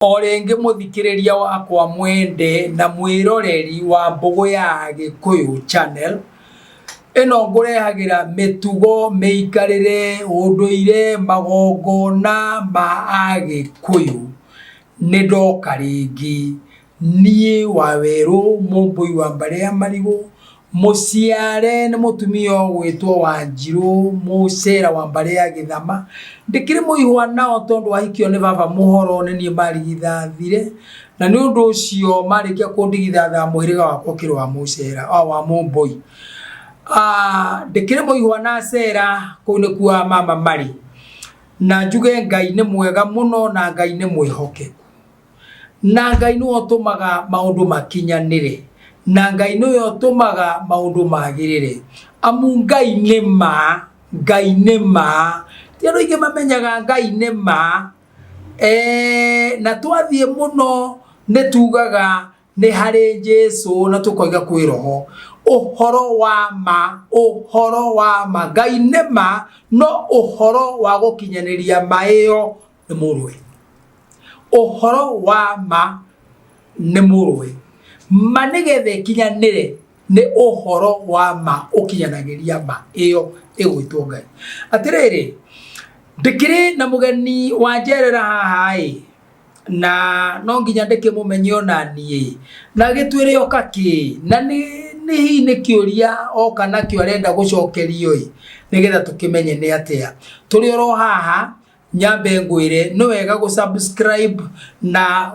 Orenge muthikiriria wakwa mwende na mwiroreri wa Mbogo ya Gikuyu channel ino ngurehagira mitugo meikarire unduire magongona ma Agikuyu nidoka ringi nie Waweru Mumbui wa Mbaria Marigu muciare ni mutumia gwitwo Wanjiru mucera wa Mbaria Githama ndikiri muihwa nao tondu wahikio ni baba muhoro ni nie marigithathire na ni undu ucio marikia kundigithatha muhiriga wakwa kiro wa mucera wa Mumbui ndikiri muihwa na cera kuu ni kuwa mama Mari na njuge Ngai ni mwega muno na Ngai ni mwihokeku na Ngai no otumaga maundu makinyanire na Ngai no yotumaga maundu magirire amu Ngai ni ma tiaro ige mamenyaga Ngai ni ma na twathie muno netugaga ni hari Jesu na tukoiga kwi roho uhoro wa ma Ngai ni ma no uhoro wa gukinyaniria maio ni murwe uhoro wa ma ni murwe manigethe kinyanire ni uhoro wa ma ukinyanagiria ma iyo igwitwo Ngai atiriri ndikiri na mugeni wanjerera hahai na no nginya ndike mumenyo na nie na gitwire okaki na ni kiuria oka na kio arenda gucokerio nigetha tukimenye ni atia turi oro haha nyambe ngwire no wega go subscribe na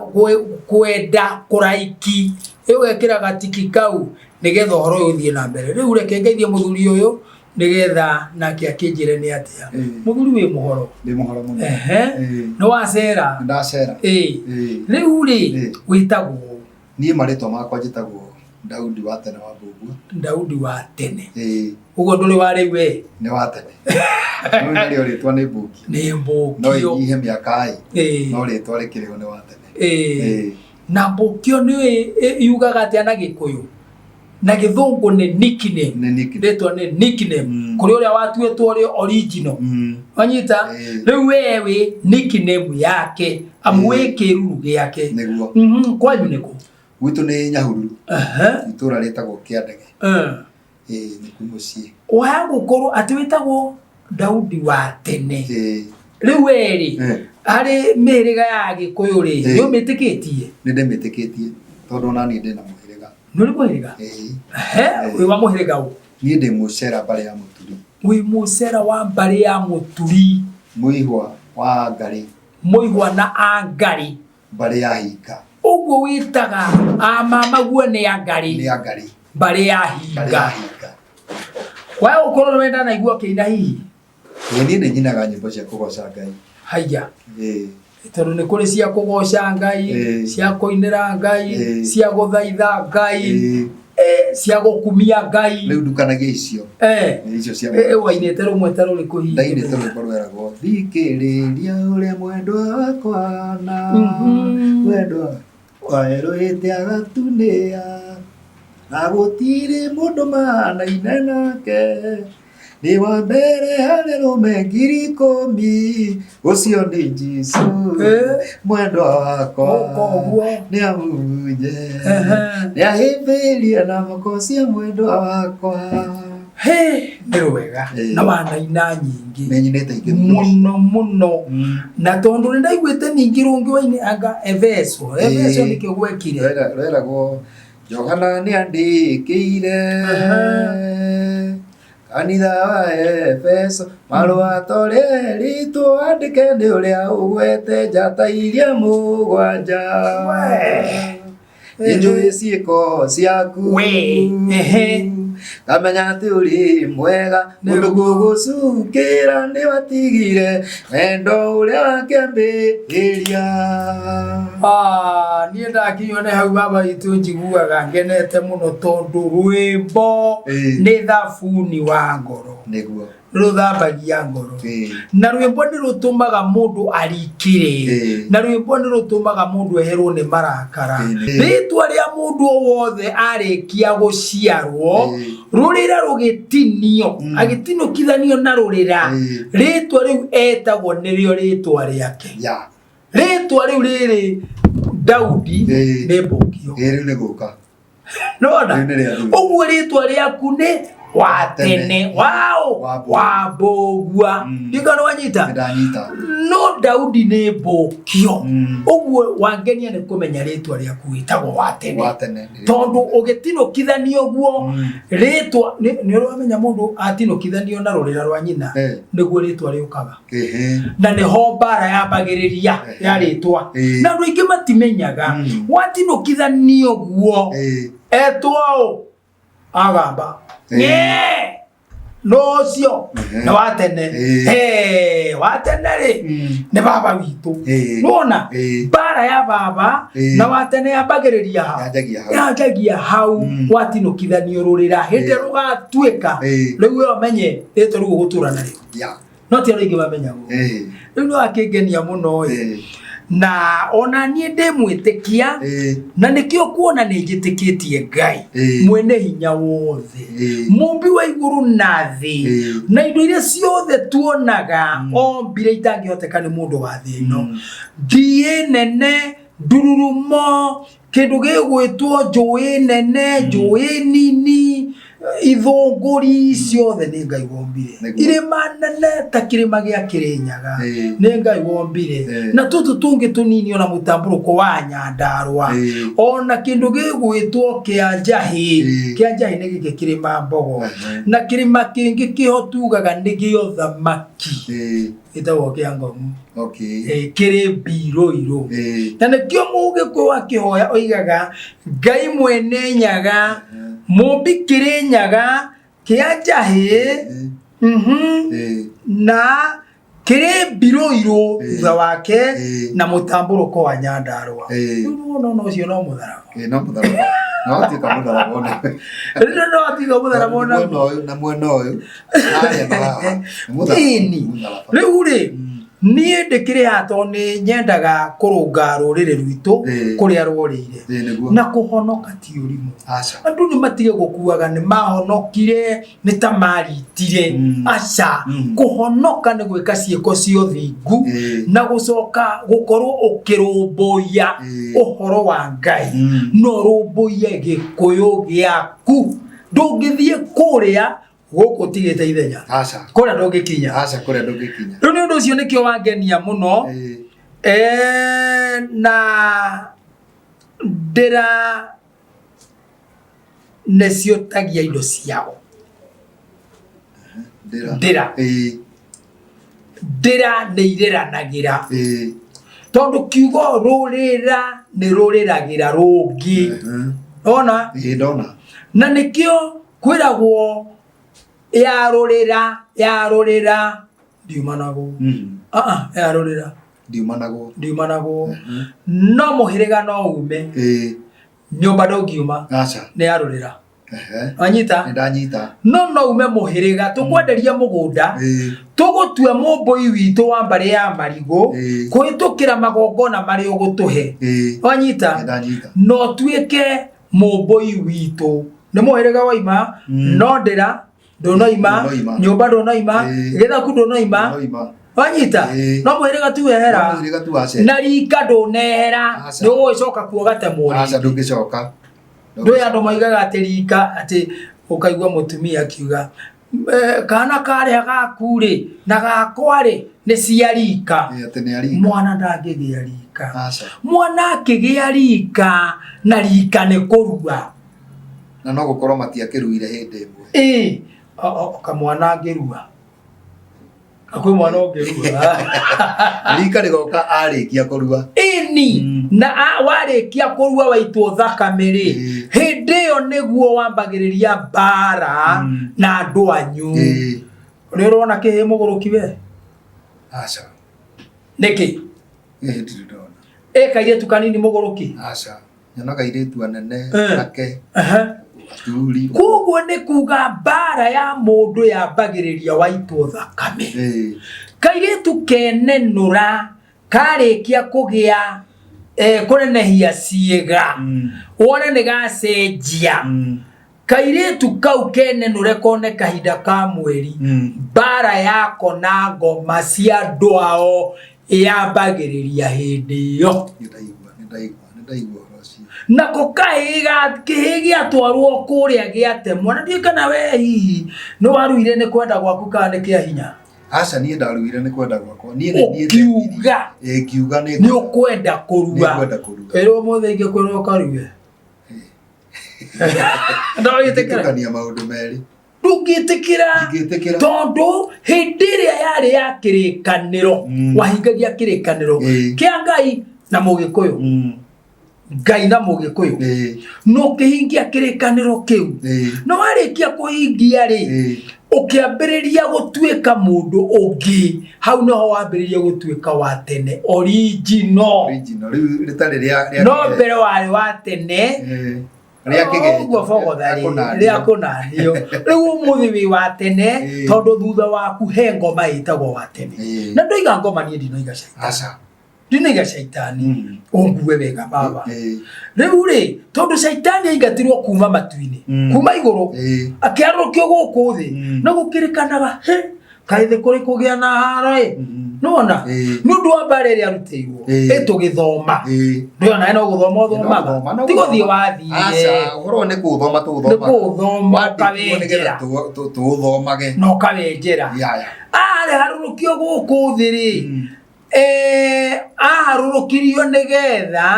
kwenda kuraiki ugekira gatiki kau nigetha horo uthie na mbere riu reke ngeithie muthuri uyu nigetha nake akinjire ni atia muthuri wi muhoro ni muhoro muno no wacera ndacera riu ri witagwo nie maritwa makwa njitagwo Daudi wa tene wa Mbugua Daudi wa tene ugo nduri wa riu we ni wa tene no nari ritwa ni Mbuki ni Mbuki no ihe miaka no ritwa rikiriho ni wa tene na Mbukio ni yugaga atia na Gikuyu na Githungu ni nickname ritwa ni nickname kuri uria watuetwo ri original wanyita riu wewe nickname yake amwe kiruru giake kwanyu niko gwitu ni Nyahururu itura ritagwo Kiandege ni kumucie wa gukuru ati witagwo Daudi wa tene riu weri ari miriga ya Gikuyu ri yo mitikitie ni ndemitikitie tondu nani ndina muhiriga nuri muhiriga wi wa muhiriga u ni ndi mucera Mbari ya Muturi wi mucera wa Mbari ya Muturi muihwa wa Ngari muihwa na Angari Mbari ya Hinga ugo witaga mama guo ni Angari Mbari ya Hinga wa ukoro wenda na igua kiina hihi ni ndi nyinaga nyimbo cia kugoca Ngai haya tondu ni kuri cia kugoca Ngai cia kuinira Ngai cia guthaitha Ngai cia gukumia Ngai riu ndukanagia icio icio cia wainite rumwe taru rikuhi ndainite rumwe rweragwo thikiriria uria mwendwa wakwa na mwendwa waeruite agatunia na gutiri mundu mahanaine nake ni wa mbere hari rume 10,000 ucio ni Jesu mwendwa wakwa ni amuje ni ahimbiria na makosia mwendwa wakwa ni wega na wanaina nyingi menyinete ingi muno na tondu ni ndaiguite ningi rungi waini anga Efeso ni kigwekire reragwo Johana ni andikire kanitha wa Efeso marua tore ritu andike ni uria ugwete njata iria mugwanja enjoy ciiko ciaku kamenya ati uri mwega mundu gugucukira ni watigire endo uria wakĩambĩrĩria nie ndakinyone hau baba itu njiguaga ngenete muno tondu rwimbo ni thabuni wa ngoro niguo ruthambagia ngoro na rwimbo ni rutumaga mundu arikire na rwimbo ni rutumaga mundu eherwo ni marakara ritwa ria mundu wothe arikia guciarwo rurira rugitinio agitinukithanio na rurira ritwa riu etagwo nirio ritwa riake ritwa riu riri Daudi ni mbukio ni guka nona uguo ritwa riaku ni wa tene wao wa mbogua ndikana wanyita no Daudi ni mbukio uguo wangenia ni kumenya ritwa riaku witagwo wa tene tondu ugitinukithanio guo ritwa ni uramenya mundu atinukithanio na rurira rwa nyina niguo ritwa riukaga na ni ho bara yambagiriria ya ritwa na andu aingi matimenyaga watinukithanio guo etwao agamba no cio na watene watene ri ni baba witu nona bara ya baba na watene yambagiriria yajagia hau watinukithanio rurira hindi rugatuika riu umenye rito riu gutura na rio no ti ringi bamenya go riu no akingenia muno na ona nie ndimwitikia na nikio kuona ni njitikitie Ngai mwene hinya wothe mumbi wa iguru na thi na indo iria ciothe tuonaga ombire itangihoteka ni mundu wa thi ino ndie nene ndururumo kindu gigwitwo njui nene njui nini ithunguri ciothe ni Ngai wombire irima nene ta kirima gia Kirinyaga ni Ngai wombire na tutu tungi tunini ona mutamburuko wa Nyandarua ona kindu gigwitwo kia njahi ni gike kirima mbogo na kirima kingi kihotugaga ni gio thamaki itawo kia ngomu kiri biroiro na nikio muge kwa kihoya oigaga Ngai mwene nyaga mumbi Kirinyaga kia njahi na kiri biroiro thutha wake na mutamburuko wa Nyandarua no cio no mutharamo no tika mutharamo no tika mutharamo na mwena uyu riu ri nie ndikiri hato ni nyendaga kurunga rurire rwitu kuria rworire na kuhonoka ti urimu andu ni matige gukuaga ni mahonokire ni tamaritire acha kuhonoka ni gwika ciiko cio thingu na gucoka gukorwo ukirumbuya uhoro wa Ngai no rumbuye gikuyu giaku ndungithie kuria goko tigete ithenya kora ndungikinya riu ni undu ucio nikio wangenia muno na ndira necio tagia indo ciao ndira ni ireranagira tondu kiugo rurira ni ruriragira rungi ona na nikio kwiragwo yarorera diumanago yarorera diumanago no muhiriga no ume nyumba ndongiuma ni yarorera anyita no ume muhiriga tukwenderia mugunda tugutua mumbui witu wa mbari ya marigo kuhitukira magongona mari ugutuhe anyita no tuike mumbui witu ni muhiriga waima no ndira ndonoima nyumba ndonoima gethaku ndonoima wanyita no muhiriga tu wehera na rika ndonehera ndugicoka kuo gatemuri ndungicoka ndu ya ndo maigaga ati rika ati ukaigwa mutumia akiuga kana kare agakuri na gakwari ni cia rika mwana ndangigia rika mwana akigia rika na rika ni kurua na no gukorwo matiakiruire hindi imwe kamwana ngirua akwe mwana ngirua rika rigoka arikia kurua na warikia kurua waitwo thakamiri hindi yo niguo wambagiriria bara na andu anyu rirona kihe muguruki we aca niki ndidona kaire tukanini muguruki aca nyonaga iritu anene ake kuguo ni kuga bara ya mundu yambagiriria waitwo thakame kairitu kenenura karikia kugia kunenehia ciega wone ni gacenjia kairitu kau kenenure kone kahinda ka mweri bara yako na ngoma cia ndwao yambagĩrĩria hĩndĩ ĩyo ndaigua nako kĩhĩ gĩatwarwo kũrĩa gĩatemwo na ndiũĩ kana we hihi nĩ waruire nĩ kwenda gwaku kana nĩ kĩa hinya. Aca niĩ ndaruire nĩ kwenda gwakwa ũkiuga nĩ ũkwenda kũrua ĩrwo mũthĩ ingĩkwĩrwo ũkarue ndagĩtĩkania maũndũ merĩ ndũngĩtĩkĩra tondũ hĩndĩ ĩrĩa yarĩ ya kĩrĩkanĩro wahingagia kĩrĩkanĩro kĩa Ngai na Mũgĩkũyũ Ngai na Mũgĩkũyũ no kĩhingia kĩrĩkanĩro kĩu no warĩkia kũhingia rĩ ũkĩambĩrĩria gũtuĩka mũndũ ũngĩ hau nĩho wambĩrĩria gũtuĩka wa tene original rĩtarĩ rĩa no mbere warĩ wa tene rĩa kũnanio rĩu ũmũthĩ wĩ wa tene tondũ thutha waku he ngoma ĩtagwo wa tene na ndoiga ngoma niĩ ndinoiga caitani ũngue wega baba rĩu rĩ tondũ caitani aingatirwo kuma matu-inĩ kuma igũrũ akĩarũkio gũkũ thĩ na gũkĩrĩkanaga kaĩ thĩ kũrĩ kũgĩa na haro nona nĩ ũndũ wa mbara ĩrĩa arutĩirwo tũgĩthoma ndĩona no gũthoma ũthomaga ti gũthiĩ wathiire ũhoro nĩ gũthoma ũkawenjera no kawenjera arĩ harũrũkio gũkũ thĩ rĩ aharũrũkirio nĩgetha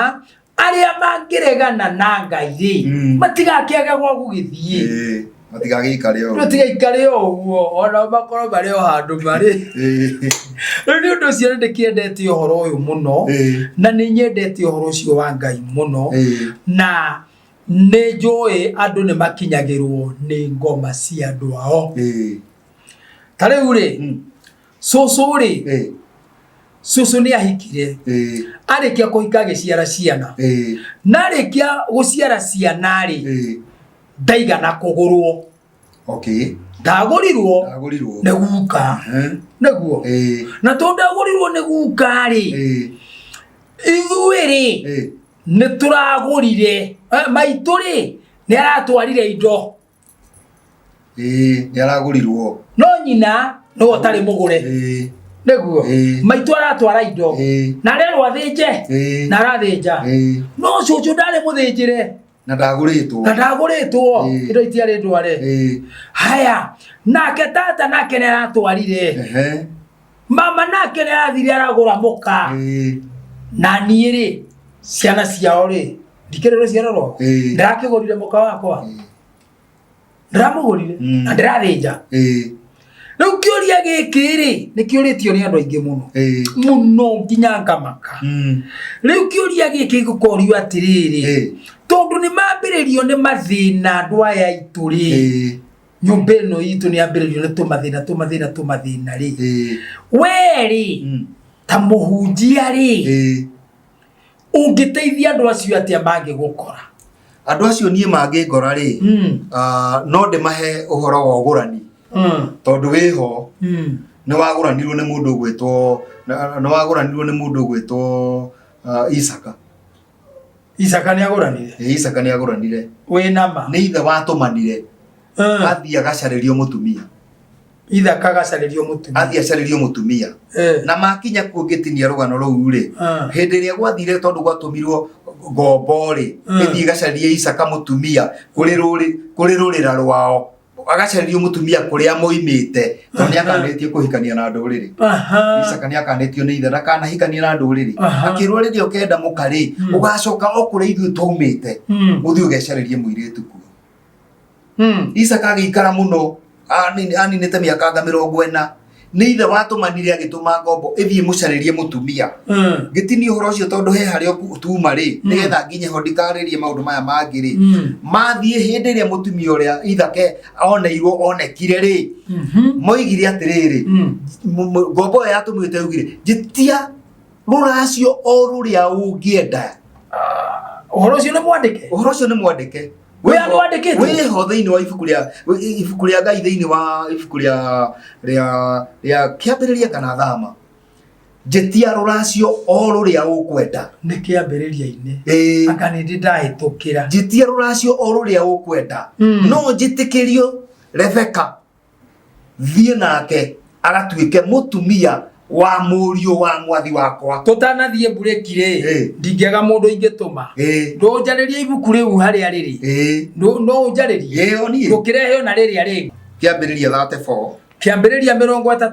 arĩa mangĩregana na Ngai rĩ matigakĩage gwa gũgĩthiĩ matigagĩikare o ũguo ona makorwo marĩ o handũ marĩ rĩu nĩ ũndũ ũcio nĩndĩkĩendete ũhoro ũyũ mũno na nĩ nyendete ũhoro ũcio wa Ngai mũno na nĩ njũĩ andũ nĩ makinyagĩrwo nĩ ngoma cia andũ ao ta rĩu rĩ cũcũ rĩ cũcũ nĩ ahikire arĩkia kũhika agĩciara ciana na arĩkia gũciara ciana rĩ ndaigana kũgũrwo ndagũrirwo nĩ guka nĩguo na tondũ ndagũrirwo nĩ guka rĩ ithuĩ rĩ nĩ tũragũrire maitũ rĩ nĩ aratwarire indo nĩ aragũrirwo no nyina nĩwe ũtarĩ mũgũre nĩguo maitũ aratwara indo na arerwo athĩnje na arathĩnja no cũcũ ndarĩ mũthĩnjĩre na ndagũrĩtwo indo itiarĩ ndware haya nake tata nake nĩ aratwarire mama nake nĩ arathire aragũra mũka na niĩ rĩ ciana ciao rĩ ndikĩrĩrwo ciarorwo ndĩrakĩgũrire mũka wakwa ndĩramũgũrire na ndĩrathĩnja rĩu kĩũria gĩkĩ rĩ nĩ kĩũrĩtio nĩ andũ aingĩ mũno nginya ngamaka rĩu kĩũria gĩkĩ gũkorio atĩrĩrĩ tondũ nĩ mambĩrĩrio nĩ mathĩna andũ aya aitũ rĩ nyũmba ĩno itũ nĩ yambĩrĩrio nĩ tũmathĩna rĩ we rĩ ta mũhunjia rĩ ũngĩteithia andũ acio atĩa mangĩgũkora andũ acio niĩ mangĩngora rĩ no ndĩmahe ũhoro wa ũgũrani tondũ wĩho nĩ wagũranirwo nĩ mũndũ ũgwĩtwo Isaka nĩ agũranire wĩ nama nĩ ithe watũmanire athiĩ agacarĩrio mũtumia athiĩ acarĩrio mũtumia na makinya kuo ngĩtinia rũgano rũu rĩ hĩndĩ ĩrĩa gwathire tondũ gwatũmirwo ngombo rĩ ĩthiĩ gacarĩrie Isaka mũtumia kũrĩ rũrĩra rwao agacarĩrio mũtumia kũrĩa moimĩte tondũ nĩ akanĩtio kũhikania na ndũrĩrĩ Isaka nĩ akanĩtio nĩ ithe ndakanahikania na ndũrĩrĩ akĩrwo rĩrĩa ũkenda mũkarĩ ũgacoka o kũrĩa ithuĩ twaumĩte ũthiĩ ũgecarĩrie mũirĩtu kuo Isaka agĩikara mũno aninĩte mĩaka 40 nĩ ithe watũmanire agĩtũma ngombo ĩthiĩ mũcarĩrie mũtumia ngĩtinia ũhoro ũcio tondũ he harĩa tuma rĩ nĩgetha nginye ho ndikarĩrie maũndũ maya mangĩ rĩ mathiĩ hĩndĩ ĩrĩa mũtumia ũrĩa ithake oneirwo onekire rĩ moigire atĩrĩrĩ ngombo ĩyo yatũmĩte yugire njitia rũracio o rũrĩa ũngĩenda ũhoro ũcio nĩ mwandĩke wĩho thĩinĩ wa ibuku rĩa Ngai thĩinĩ wa ibuku rĩa kĩambĩrĩria kana Thama njitia rũracio o rũrĩa ũkwenda nĩ kĩambĩrĩria-inĩ akanĩndĩ ndahĩtũkĩra njitia rũracio o rũrĩa ũkwenda no njĩtĩkĩrio Rebeka thiĩ nake agatuĩke mũtumia wa murio wa mwathi wakwa tutanathie bureki ri ndingiaga mundu ingituma ndo njaririe ibuku riu hari ariri no njaririe ndukirehe na riri ari kiambiriria 34 kiambiriria 34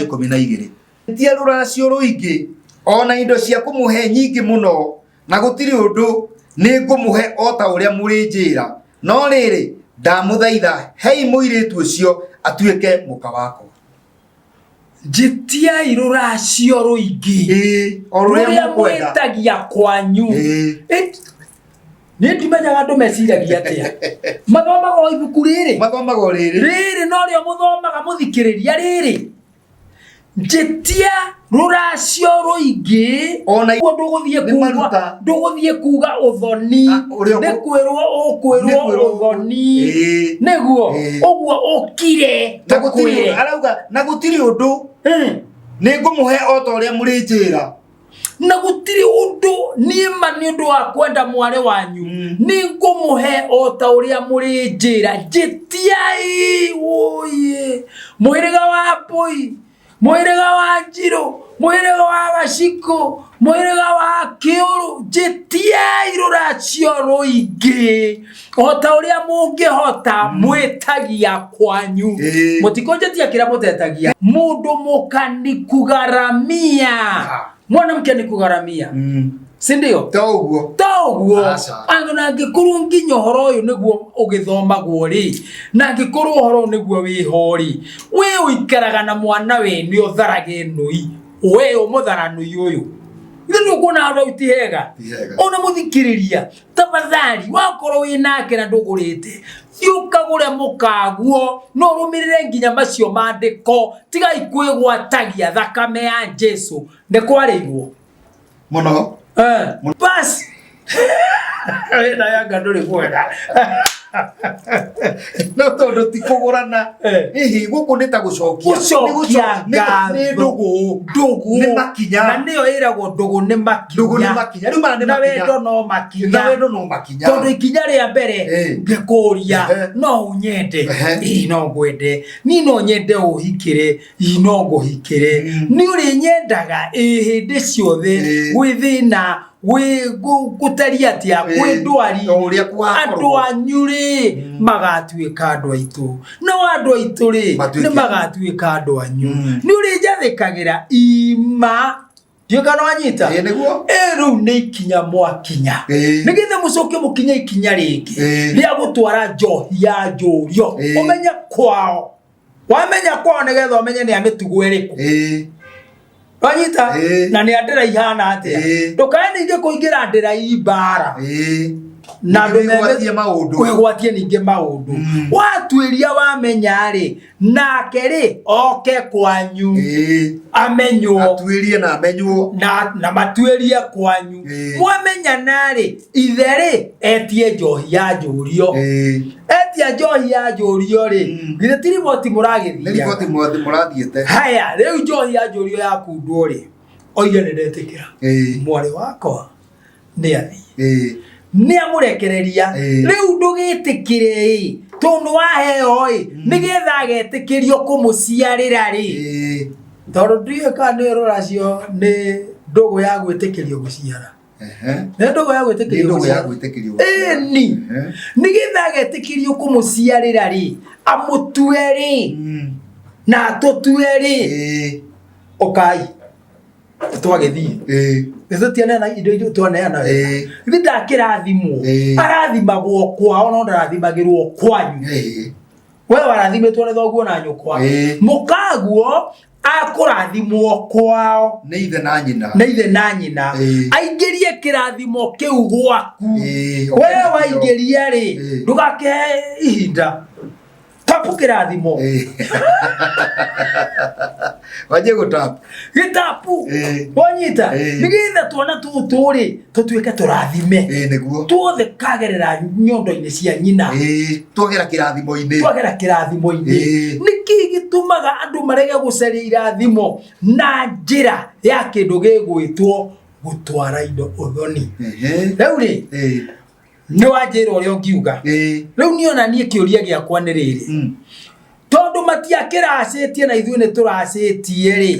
12 tie ruracio ruingi ona indo cia kumuhe nyingi muno na gutiri undu ni ngumuhe ota uria muri njira no riri ndamuthaitha hei muiritu ucio atuike muka wako jitia iruracio ruingi oruria mwetagia kwanyu ni ndimenyaga andu meciragia atia mathomaga ibuku riri no rio muthomaga muthikiriria riri jitia ruracio ruingi ona nduguthie kuga uthoni ne kwirwo uthoni neguo uguo ukire na gutiri undu ni ngumuhe ota uria muri njira na gutiri undu niima ni undu wa kwenda mware wanyu ni ngumuhe ota uria muri njira jitiai oye muhiriga wa Poi muhiriga wa Njiro muhiriga wa Gaciko muhiriga wa Kiuru jitiai ruracio ruingi ota uria mungihota mwetagia kwanyu mutikonjetia kira mutetagia mundu mukani kugaramia mwanamke ni kugaramia si ndio toguo anga na ngikuru nginyo horo uyu niguo ugithomagwo ri na ngikuru horo niguo wi hori we uikaraga na mwana we ni utharage nui we umutharanui uyu ndio kuona ndo utihega ona muthikiriria tafadhali wakoro wi nake na ndugurite thiukagure mukaguo no rumirire nginya macio mandiko tiga ikwigwatagia thakame ya Jesu ndekwarirwo muno bas na yanga nduri kwenda no tondu tikugurana hihi guku nita gucokia ni ndugu ni makinya na niyo iragwo ndugu ni makinya na wendo no makinya tondu ikinya ria mbere ngikuria no unyende no ngwende ni no nyende uhikire no nguhikire ni uri nyendaga hindi ciothe gwithina we gutaria atia kwe ndwari andu anyuri magatuika andu aitu no andu aitu ri ni magatuika andu anyu ni uri njathikagira ima Dio kana wanyita eru ni ikinya mwakinya nigetha mucoke mukinya ikinya ringi ria gutwara njohi ya njurio umenya kwao wamenya kwao nigetha umenye ni amitugo eriku wanyita na ni andira ihana atia ndukae ninge kuingira ndira ibara na ndumegwatie maundu kwigwatie ninge maundu watwiria wamenya ri nake ri oke kwanyu amenywo atwirie na amenywo na matwirie kwanyu mwamenya nari itheri etie njohi ya njurio etia njohi ya njurio ri githe tiriboti muragithia riboti murathiete haya riu njohi ya njurio ya kundu ri oige ni ndetikira mwari wakwa ni athi ni amurekereria riu ndugitikire tondu waheo nigetha agetikirio kumuciarira ri tondu ndiye kana ruracio ni ndugu ya gwitikirio guciara ne ndugu ya gwitikirio ni nigetha agetikirio kumuciarira ri amutue ri na tutue ri okai twagithie Nizutiana na indo tuaneana thida kirathimo arathimagwo kwao no ndarathimagirwo kwanyu wewe warathimetwo ni thoguo na nyukwa mukaguo akurathimwo kwao ni ithe na nyina aingirie kirathimo kiu gwaku wewe waingiria ri ndugake ihinda tapu kirathimo waje gutapu gitapu wanyita nigetha tuona tuturi tutuike turathime niguo tuothe kagerera nyondo-ini cia nyina twagera kirathimo-ini niki gitumaga andu marege gucaria irathimo na njira ya kindu gigwitwo gutwara indo uthoni riu ri ni wanjira uria ungiuga riu niona nie kiuria giakwa ni riri tondu matiakĩracĩtie na ithuĩ nĩ tũracĩtie rĩ.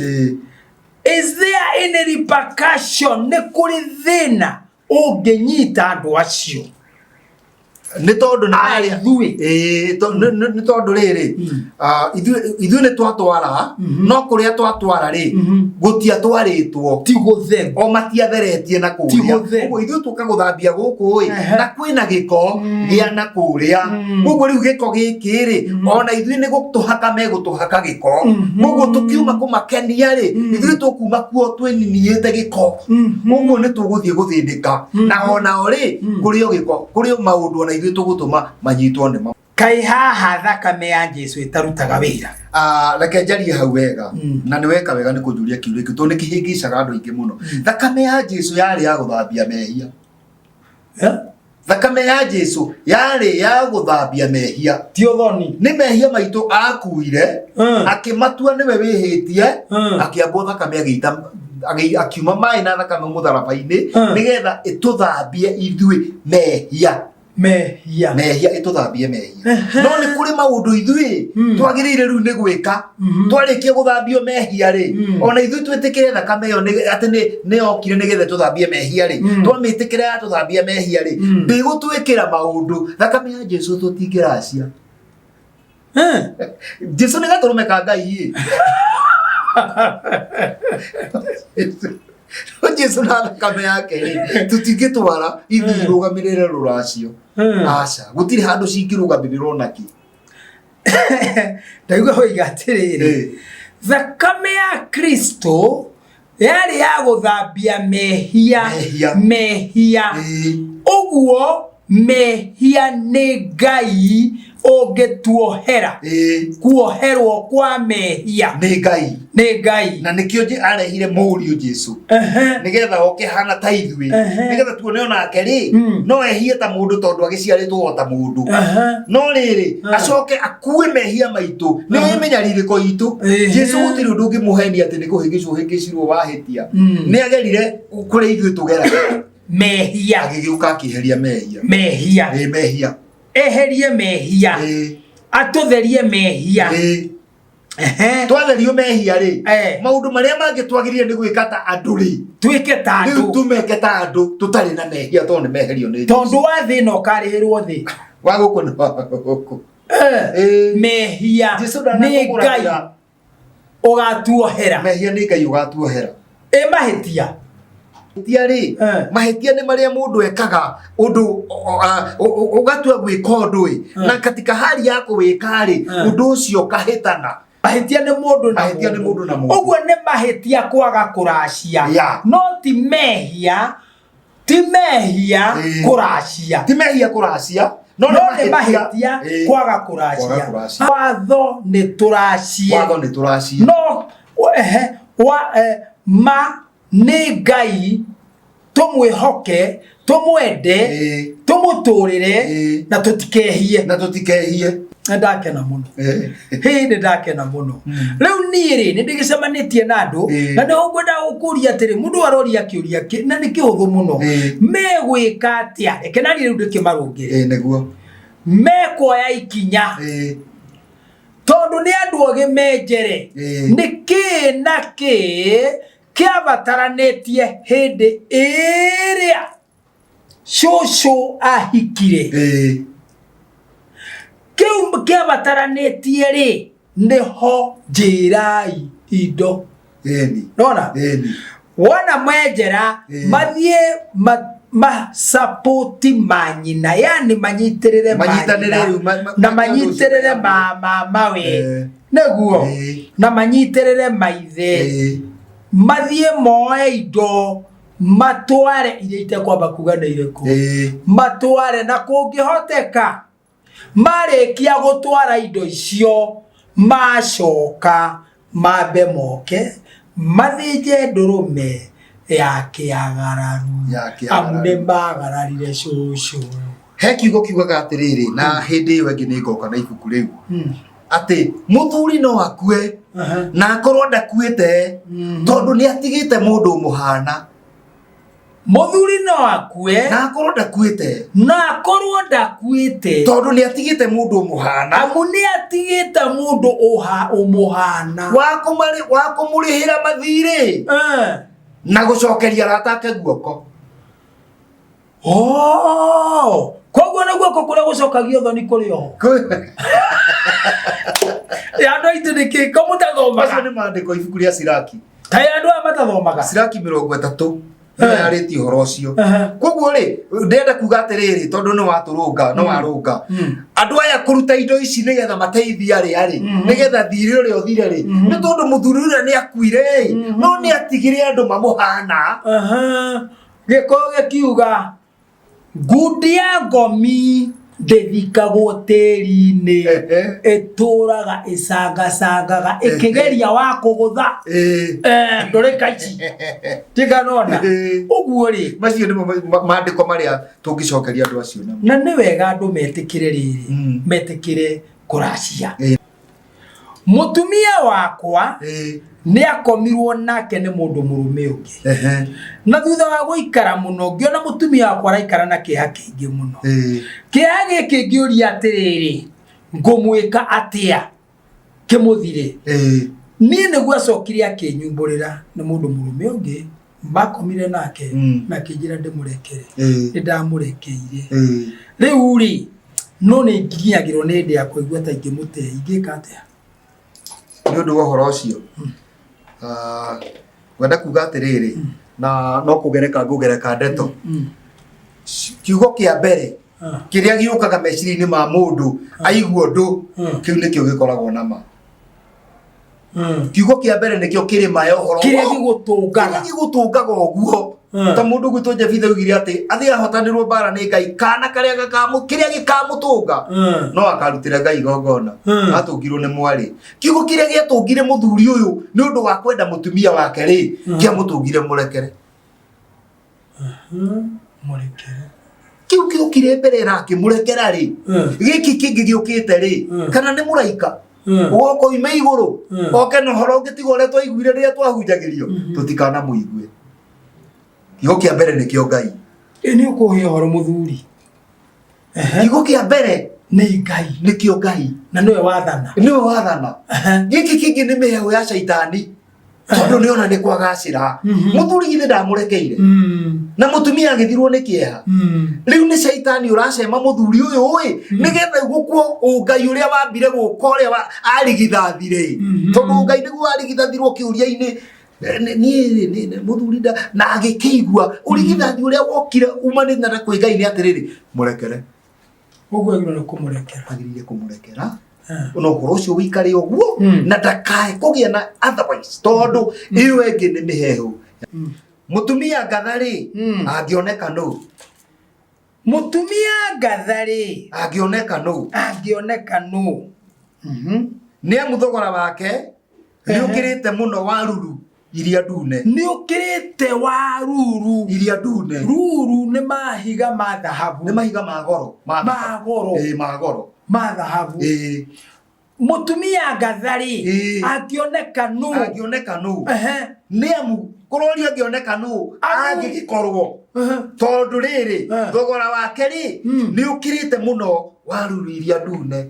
Is there any repercussion? Nĩ kũrĩ thĩna ũngĩnyita andũ acio? Nĩ tondũ nĩ tondũ rĩrĩ ithuĩ nĩ twatwara no kũrĩa twatwara rĩ gũtiatwarĩtwo ti gũtheru o matiatheretie na kũrĩa ũguo ithuĩ tũkagũthambia gũkũ na kwĩna gĩko gĩa na kũrĩa ũguo rĩu gĩko gĩkĩ rĩ ona ithuĩ nĩ gũtũhaka megũtũhaka gĩko ũguo tũkiuma kũmakenia rĩ ithuĩ tũkuma kuo twĩniniĩte gĩko ũguo nĩ tũgũthiĩ gũthĩnĩka na onao rĩ kũrĩ o gĩko kũrĩ o maũndũ ona ithuĩ tũgũtũma manyitwo nĩ mo. Kaĩ haha thakame ya Jesũ ĩtarutaga wĩra? Reke njarie hau wega na nĩ weka wega nĩ kũnjũria kiuria kĩu tondũ nĩ kĩhĩngĩcaga andũ aingĩ mũno. Thakame ya Jesũ yarĩ ya gũthambia mehia. Thakame ya Jesũ yarĩ ya gũthambia mehia. Ti ũthoni. Nĩ mehia maitũ akuire akĩmatua nĩwe wĩhĩtie akĩambwo thakame agĩita akiuma maĩ na thakame mũtharaba-inĩ nĩgetha ĩtũthambie ithuĩ mehia. Mehia ĩtũthambie mehia. No nĩ kũrĩ maũndũ ithuĩ twagĩrĩire rĩu nĩ gwĩka twarĩkia gũthambio mehia rĩ ona ithuĩ twĩtĩkĩre thakame ĩyo atĩ nĩ yokire nĩgetha tũthambie mehia rĩ twamĩtĩkĩra ya tũthambia mehia rĩ ndĩgũtwĩkĩra maũndũ thakame ya Jesũ tũtingĩracia. Jesũ nĩ gatũrũme ka Ngai Jesũ na thakame yake tũtingĩtwara ithuĩ irũgamĩrĩre rũracio. Aca gũtirĩ handũ cingĩrũgamĩrĩrwo nakĩ. Ndaigua hoiga atĩrĩrĩ thakame ya Kristo yarĩ ya gũthambia mehia. Ũguo mehia nĩ Ngai ũngĩtuohera. Kuoherwo kwa mehia nĩ Ngai na nĩkĩo arehire mũriũ Jesũ nĩgetha oke hana ta ithuĩ nĩgetha tuone onake rĩ no ehie ta mũndũ tondũ agĩciarĩtwo ta mũndũ no rĩrĩ acoke akue mehia maitũ nĩ ĩmenyarirĩko itũ. Jesũ gũtirĩ ũndũ ũngĩmũhenia atĩ nĩ kũhĩngĩcirwo wahĩtia nĩ agerire kũrĩa ithuĩ tũgeraga mehia agĩgĩũka akĩeheria mehia eherie mehia atũtherie mehia. Twatherio mehia rĩ maũndũ marĩa mangĩ twagĩrĩire nĩ gwĩka ta andũ rĩ twĩke ta andũ rĩu tumeke ta andũ tũtarĩ na mehia tondũ nĩ meherio nĩ tondũ wa thĩ no karĩhĩrwo thĩ wa gũkũ nĩ wa gũkũ mehia nĩ Ngai ũgatuohera. Mehia nĩ Ngai ũgatuohera. Mahĩtia rĩ mahĩtia nĩ marĩa mũndũ ekaga ũndũ ũgatua gwĩka ũndũ na katika hali ya kũwĩka rĩ ũndũ ũcio kahĩtana. Mahĩtia nĩ mũndũ na mũndũ. Ũguo nĩ mahĩtia kwaga kũracia no ti mehia kũracia. Ti mehia kũracia no nĩ mahĩtia kwaga kũracia. Watho nĩ tũracia no nĩ Ngai tũmwĩhoke tũmwende tũmũtũrĩre na tũtikehie. Ndakena mũno nĩ ndakena mũno. Rĩu niĩ rĩ nĩ ndĩgĩcemanĩtie na andũ na nĩ ngwenda gũkũria atĩrĩ mũndũ aroria kĩũria na nĩ kĩhũthũ mũno megwĩka atĩa. Reke naniĩ rĩu ndĩkĩmarũngĩre nĩguo mekuoya ikinya tondũ nĩ andũ ogĩ menjere nĩ kĩĩ na kĩĩ kĩabataranĩtie hĩndĩ ĩrĩa cũcũ ahikire. Kĩu kĩabataranĩtie rĩ nĩho njĩrai indo. Nona wona mwenjera mathiĩ masapoti manyina yani manyitĩrĩre manyina na manyitĩrĩre mawe nĩguo na manyitĩrĩre maithe mathiĩ moe indo matware iria itekwamba kuga nĩ irĩkũ matware na kũngĩhoteka marĩkia gũtwara indo icio macoka mambe moke mathĩnje ndũrũme ya kĩagararu amu nĩ magararire cũcũ. He kiugo kiugaga atĩrĩrĩ na hĩndĩ ĩyo ĩngĩ nĩ ngoka na ibuku rĩu atĩ mũthuri no akue na akorwo ndakuĩte tondũ nĩ atigĩte mũndũ mũhana muthuri no akue na akorwo ndakuite tondu ni atigite mundu muhana amu ni atigite mundu umuhana wa kumurihira mathiri na gucokeria ratake guoko koguo na guoko kuria gucokagio thoni kuri o ya ndo itindiki ko mutathomaga acio ni mandiko ibuku ria Siraki kai andu a matathomaga Siraki 30 yariti horo ucio koguo ri ndenda kuga atiriri tondu ni waturunga no warunga andu aya kuruta indo ici nigetha mateithia ri nigetha thiri uri othire ri ni tondu muthuri uria ni akuire no ni atigire andu mamuhana giko gikiuga ngundi ya ngomi ndithikagwo tiri-ini ituraga icangacangaga ikigeria wa kugutha ndurika ici tiganona uguo ri macio ni mandiko maria tungicokeria andu acio na ni wega andu metikire riri metikire kuracia mutumia wakwa ni akomirwo nake ni mundu murume ungi na thutha wa guikara muno ngiona mutumia wakwa araikara na kiha kingi muno kiha giki ngiuria atiriri ngumwika atia kimuthire ni niguo acokire akinyumburira ni mundu murume ungi bakomire nake na kijira ndimurekere ni ndamurekeire riu ri no ni nginyagirwo ni ndi akwa ta ingimute ingika atia ni undu wa horo ucio wenda kuga atiriri na no kugereka ngugereka ndeto kiugo kia mbere kiria giukaga meciria-ini ma mundu aigua ndu kiu nikio gikoragwo na ma kiugo kia mbere nikio kirima ya horo kiria gigutungaga uguo ta mundu gwitu Jefitha ugire ati athia hotanirwo bara ni Ngai kana karia kiria gikamutunga no akarutira Ngai gongona atungirwo ni mwari kiugo kiria giatungire muthuri uyu ni undu wa kwenda mutumia wake ri kia mutungire murekere kiu kiukire mbere nake murekera ri giki kingi giukite ri kana ni muraika woko ime iguru oke no horo ngitigo ria twaiguire ria twahunjagirio tutikana muigue kiugo kia mbere ni kio Ngai ni ukuhe horo muthuri kiugo kia mbere ni Ngai ni kio Ngai na niwe wathana giki kingi ni miheo ya shaitani tondu ni ona ni kwagacira muthuri githe ndamurekeire na mutumia agithirwo ni kieha riu ni shaitani uracema muthuri uyu nigetha gukuo Ngai uria wambire guka uria arigithathire tondu Ngai niguo arigithathirwo kiuria-ini ni muthuri na agikigua urigithathi uria wokire umanite na kwi Ngai ni atiriri murekere uguo agirire kumurekera no horo ucio wikare uguo na ndakae kugia na otherwise tondu iyo engi ni mihehu mutumia ngathari angioneka no mutumia ngathari angioneka no ni amuthogora wake ni ukirite muno waruru iria ndune ni ukirite waruru iria ndune ruru ni mahiga ma dhahabu ni mahiga ma goro ma dhahabu mutumia ngathari angioneka no ni amu kuroria angioneka no angigikorwo tondu riri thogora wake ri ni ukirite muno waruru iria ndune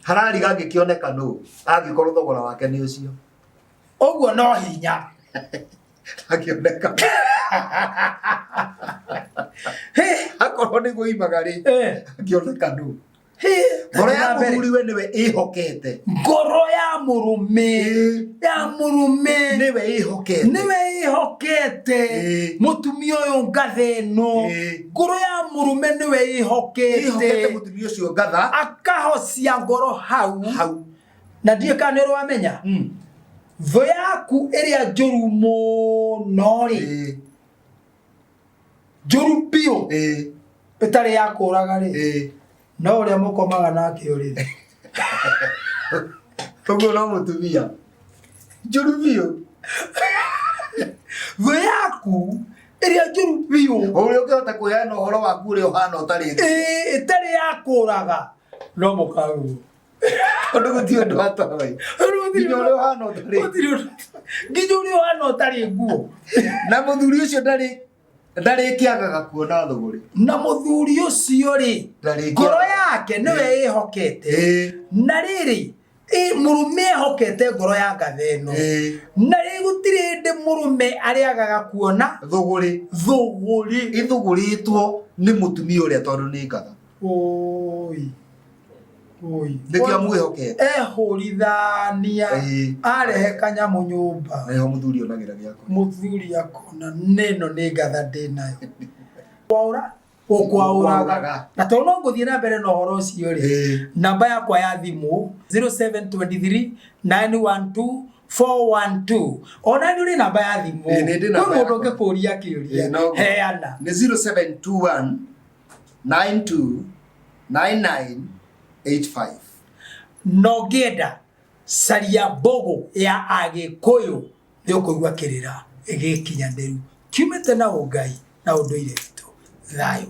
harariga angikioneka no angikorwo thogora wake ni ucio uguo no hinya angioneka akorwo ni guimaga ri angioneka no ngoro ya muthuri we niwe ihokete ngoro ya murume niwe ihokete mutumia uyu ngathe no ngoro ya murume niwe ihokete mutumia ucio ngatha akahocia ngoro hau na ndiye kana ro amenya tho yaku iria njuru muno ri njuru bio itari ya kuraga ri no ria mukomaga nake uri togo no mutumia njuru bio tho yaku iria njuru bio uri ukihota kuheana uhoro waku uri uhana utari itari ya kuraga no mukagu Tondu gutio ndo atoi. Nginya uri hano tari. Nginya uri hano tari nguo. Na muthuri ucio ndari kiagaga kuona thoguri. Na muthuri ucio ri ngoro yake niwe ihokete. Na riri murume hokete ngoro ya gatheno. Na ri gutire ndi murume ariagaga kuona thoguri. Ithuguritwo ni mutumia uria tondu ni ngatha. Oi. Ndikia mwihokete. Ehurithania arehe kanyamu nyumba. Neho muthuri onagira giako. Muthuri akona neno ni ngatha ndinayo. Kwaura ukwauraga. Na tono nguthie na mbere no horo ucio ri. Namba yakwa ya thimu 0723 912 412. Ona ni uri namba ya thimu. Ko mundu ngikuria kiuria. Heana. Ni 0721 92 99 85. No ngenda caria mbogo ya Agikuyu ni ukuigua kirira igikinyanĩru kiumĩte na ũngai na ũndũire witũ. Thayo.